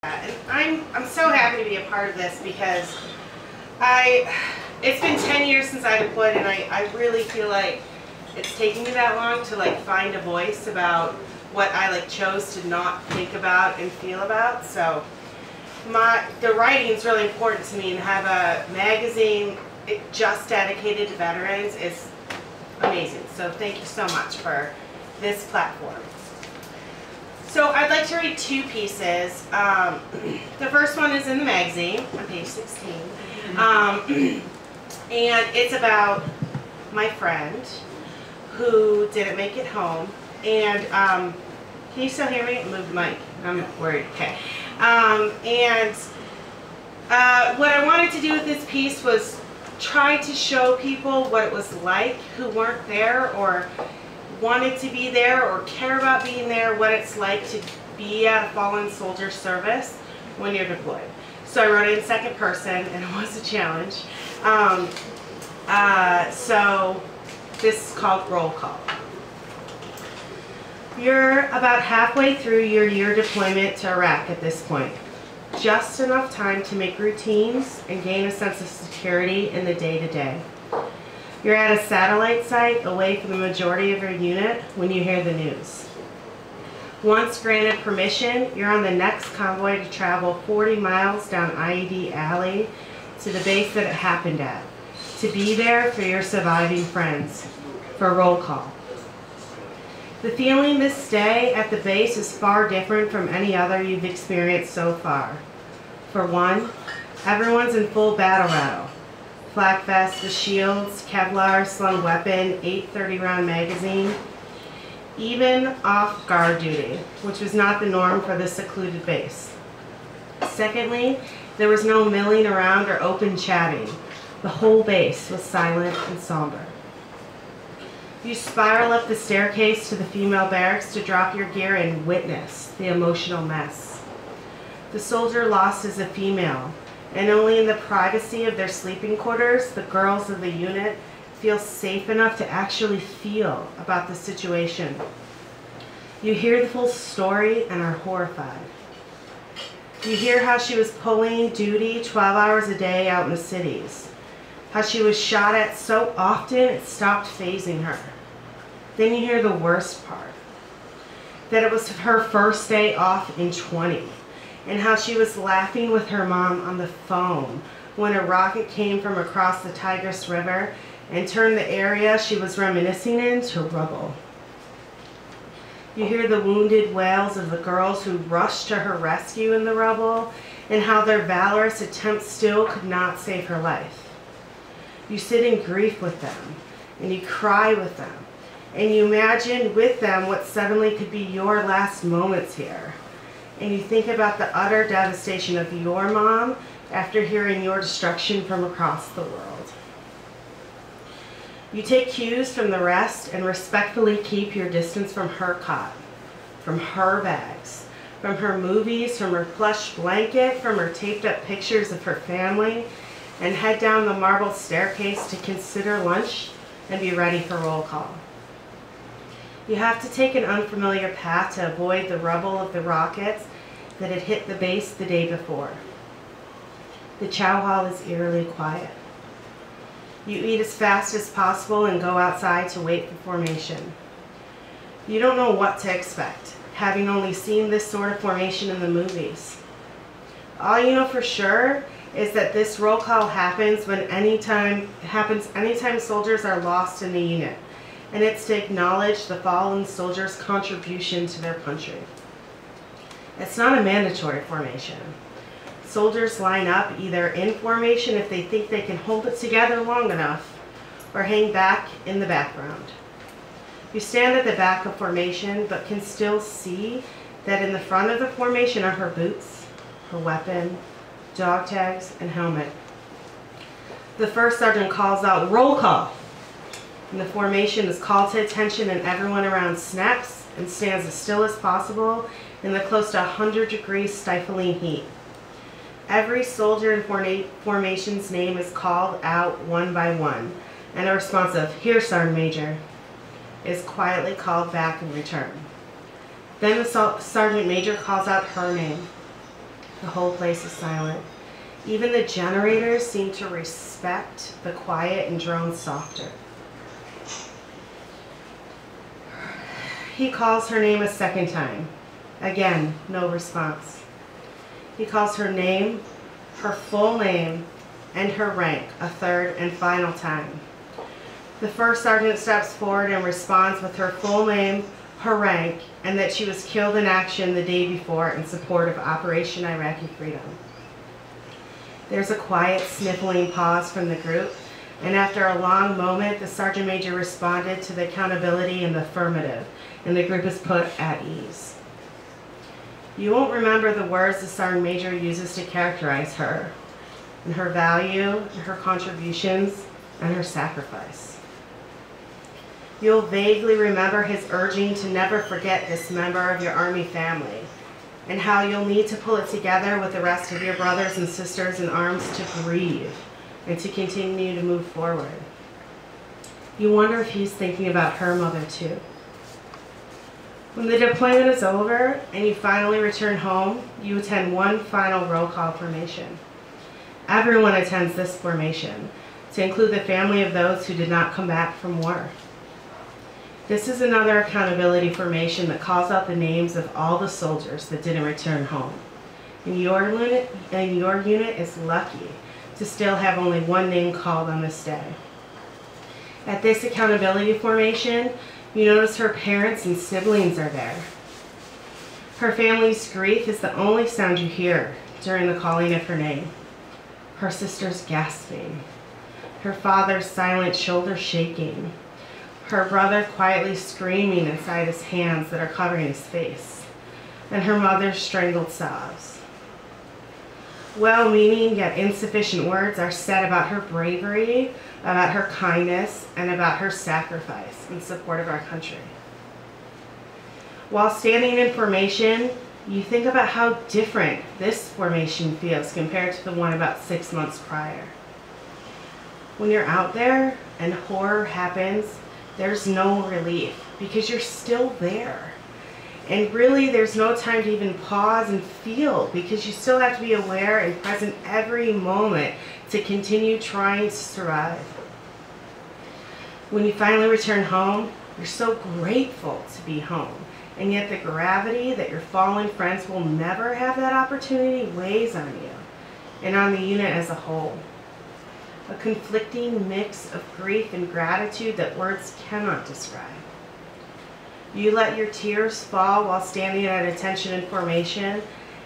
And I'm so happy to be a part of this because it's been 10 years since I deployed, and I really feel like it's taken me that long to find a voice about what I chose to not think about and feel about. So the writing is really important to me, and have a magazine just dedicated to veterans is amazing. So thank you so much for this platform. So I'd like to read two pieces. The first one is in the magazine on page 16. And it's about my friend who didn't make it home. And can you still hear me? Move the mic. I'm worried. Okay. What I wanted to do with this piece was try to show people what it was like who weren't there or wanted to be there or care about being there, what it's like to be at a fallen soldier service when you're deployed. So I wrote it in second person, and it was a challenge. So this is called Roll Call. You're about halfway through your year deployment to Iraq at this point. Just enough time to make routines and gain a sense of security in the day-to-day. You're at a satellite site away from the majority of your unit when you hear the news. Once granted permission, you're on the next convoy to travel 40 miles down IED Alley to the base that it happened at, to be there for your surviving friends, for roll call. The feeling this day at the base is far different from any other you've experienced so far. For one, everyone's in full battle rattle. Flak vest, the shields, Kevlar, slung weapon, 830 round magazine. Even off guard duty, which was not the norm for this secluded base. Secondly, there was no milling around or open chatting. The whole base was silent and somber. You spiral up the staircase to the female barracks to drop your gear and witness the emotional mess. The soldier lost is a female, and only in the privacy of their sleeping quarters, the girls of the unit feel safe enough to actually feel about the situation. You hear the full story and are horrified. You hear how she was pulling duty 12 hours a day out in the cities, how she was shot at so often it stopped fazing her. Then you hear the worst part, that it was her first day off in 20, and how she was laughing with her mom on the phone when a rocket came from across the Tigris River and turned the area she was reminiscing in to rubble. You hear the wounded wails of the girls who rushed to her rescue in the rubble, and how their valorous attempt still could not save her life. You sit in grief with them, and you cry with them, and you imagine with them what suddenly could be your last moments here. And you think about the utter devastation of your mom after hearing your destruction from across the world. You take cues from the rest and respectfully keep your distance from her cot, from her bags, from her movies, from her plush blanket, from her taped up pictures of her family, and head down the marble staircase to consider lunch and be ready for roll call. You have to take an unfamiliar path to avoid the rubble of the rockets that had hit the base the day before. The chow hall is eerily quiet. You eat as fast as possible and go outside to wait for formation. You don't know what to expect, having only seen this sort of formation in the movies. All you know for sure is that this roll call happens anytime soldiers are lost in the unit, and it's to acknowledge the fallen soldiers' contribution to their country. It's not a mandatory formation. Soldiers line up either in formation if they think they can hold it together long enough, or hang back in the background. You stand at the back of formation, but can still see that in the front of the formation are her boots, her weapon, dog tags, and helmet. The first sergeant calls out, "Roll call!" And the formation is called to attention, and everyone around snaps and stands as still as possible in the close to 100-degree stifling heat. Every soldier in formation's name is called out one by one, and a response of, "Here, Sergeant Major," is quietly called back in return. Then the Sergeant Major calls out her name. The whole place is silent. Even the generators seem to respect the quiet and drone softer. He calls her name a second time. Again, no response. He calls her name, her full name, and her rank a third and final time. The first sergeant steps forward and responds with her full name, her rank, and that she was killed in action the day before in support of Operation Iraqi Freedom. There's a quiet, sniffling pause from the group, and after a long moment, the sergeant major responded to the accountability in the affirmative, and the group is put at ease. You won't remember the words the sergeant major uses to characterize her, and her value, and her contributions, and her sacrifice. You'll vaguely remember his urging to never forget this member of your Army family, and how you'll need to pull it together with the rest of your brothers and sisters in arms to grieve and to continue to move forward. You wonder if he's thinking about her mother too. When the deployment is over and you finally return home, you attend one final roll call formation. Everyone attends this formation, to include the family of those who did not come back from war. This is another accountability formation that calls out the names of all the soldiers that didn't return home. And your unit is lucky to still have only one name called on this day. At this accountability formation, you notice her parents and siblings are there. Her family's grief is the only sound you hear during the calling of her name. Her sister's gasping, her father's silent shoulder shaking, her brother quietly screaming inside his hands that are covering his face, and her mother's strangled sobs. Well-meaning yet insufficient words are said about her bravery, about her kindness, and about her sacrifice in support of our country. While standing in formation, you think about how different this formation feels compared to the one about 6 months prior. When you're out there and horror happens, there's no relief because you're still there. And really, there's no time to even pause and feel because you still have to be aware and present every moment to continue trying to survive. When you finally return home, you're so grateful to be home. And yet the gravity that your fallen friends will never have that opportunity weighs on you and on the unit as a whole. A conflicting mix of grief and gratitude that words cannot describe. You let your tears fall while standing at attention and formation,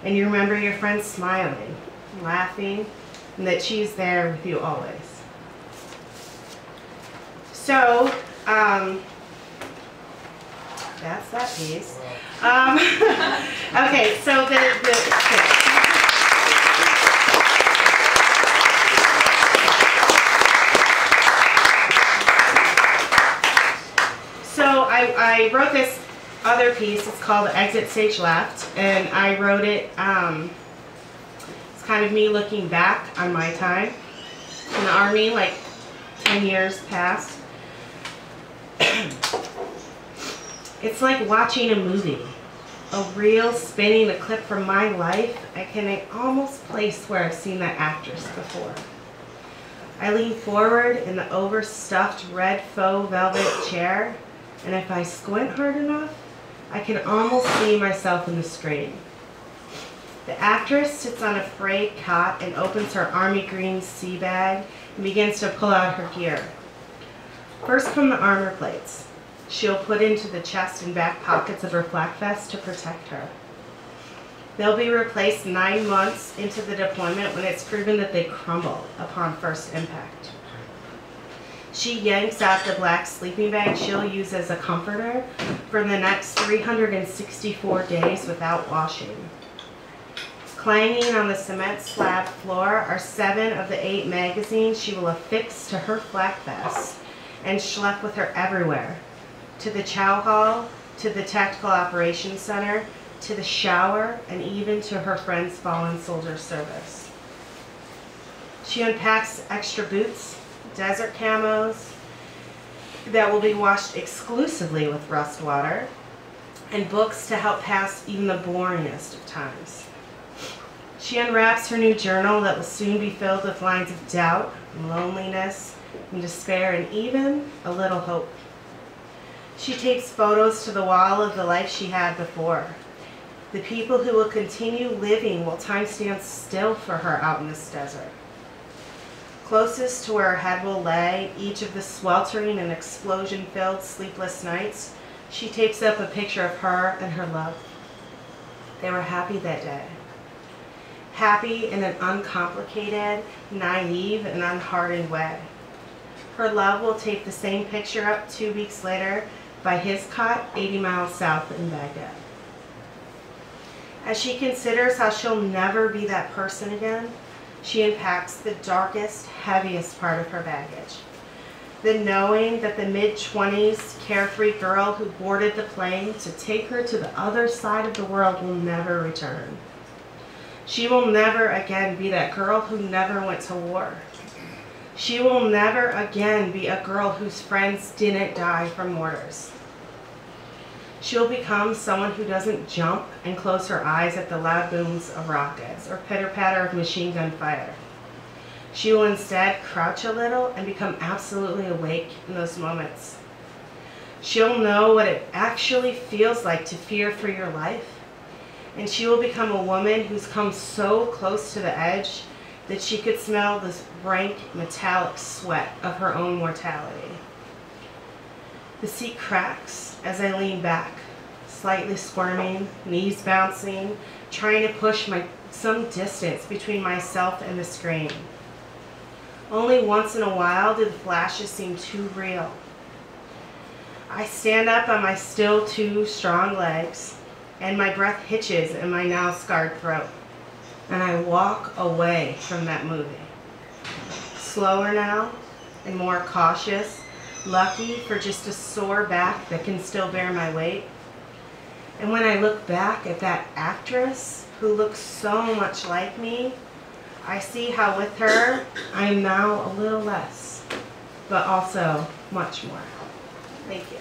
and you remember your friend smiling, laughing, and that she's there with you always. So, that's that piece. Okay, so I wrote this other piece. It's called Exit Stage Left, and I wrote it, it's kind of me looking back on my time in the Army, like 10 years past. It's like watching a movie, a reel spinning a clip from my life. I can almost place where I've seen that actress before. I lean forward in the overstuffed red faux velvet chair, and if I squint hard enough, I can almost see myself in the screen. The actress sits on a frayed cot and opens her army green sea bag and begins to pull out her gear. First come the armor plates. She'll put into the chest and back pockets of her flak vest to protect her. They'll be replaced 9 months into the deployment when it's proven that they crumble upon first impact. She yanks out the black sleeping bag she'll use as a comforter for the next 364 days without washing. Clanging on the cement slab floor are 7 of the 8 magazines she will affix to her flak vest and schlep with her everywhere, to the chow hall, to the tactical operations center, to the shower, and even to her friend's fallen soldier service. She unpacks extra boots, desert camos that will be washed exclusively with rust water, and books to help pass even the boringest of times. She unwraps her new journal that will soon be filled with lines of doubt, and loneliness, and despair, and even a little hope. She tapes photos to the wall of the life she had before. The people who will continue living while time stands still for her out in this desert. Closest to where her head will lay, each of the sweltering and explosion-filled sleepless nights, she tapes up a picture of her and her love. They were happy that day. Happy in an uncomplicated, naive, and unhardened way. Her love will tape the same picture up 2 weeks later by his cot 80 miles south in Baghdad. As she considers how she'll never be that person again, she unpacks the darkest, heaviest part of her baggage. The knowing that the mid-20s carefree girl who boarded the plane to take her to the other side of the world will never return. She will never again be that girl who never went to war. She will never again be a girl whose friends didn't die from mortars. She'll become someone who doesn't jump and close her eyes at the loud booms of rockets or pitter-patter of machine gun fire. She will instead crouch a little and become absolutely awake in those moments. She'll know what it actually feels like to fear for your life, and she will become a woman who's come so close to the edge that she could smell this rank metallic sweat of her own mortality. The seat cracks as I lean back, slightly squirming, knees bouncing, trying to push some distance between myself and the screen. Only once in a while do the flashes seem too real. I stand up on my still too strong legs, and my breath hitches in my now scarred throat, and I walk away from that movie. Slower now, and more cautious, lucky for just a sore back that can still bear my weight. And when I look back at that actress who looks so much like me, I see how with her, I am now a little less, but also much more. Thank you.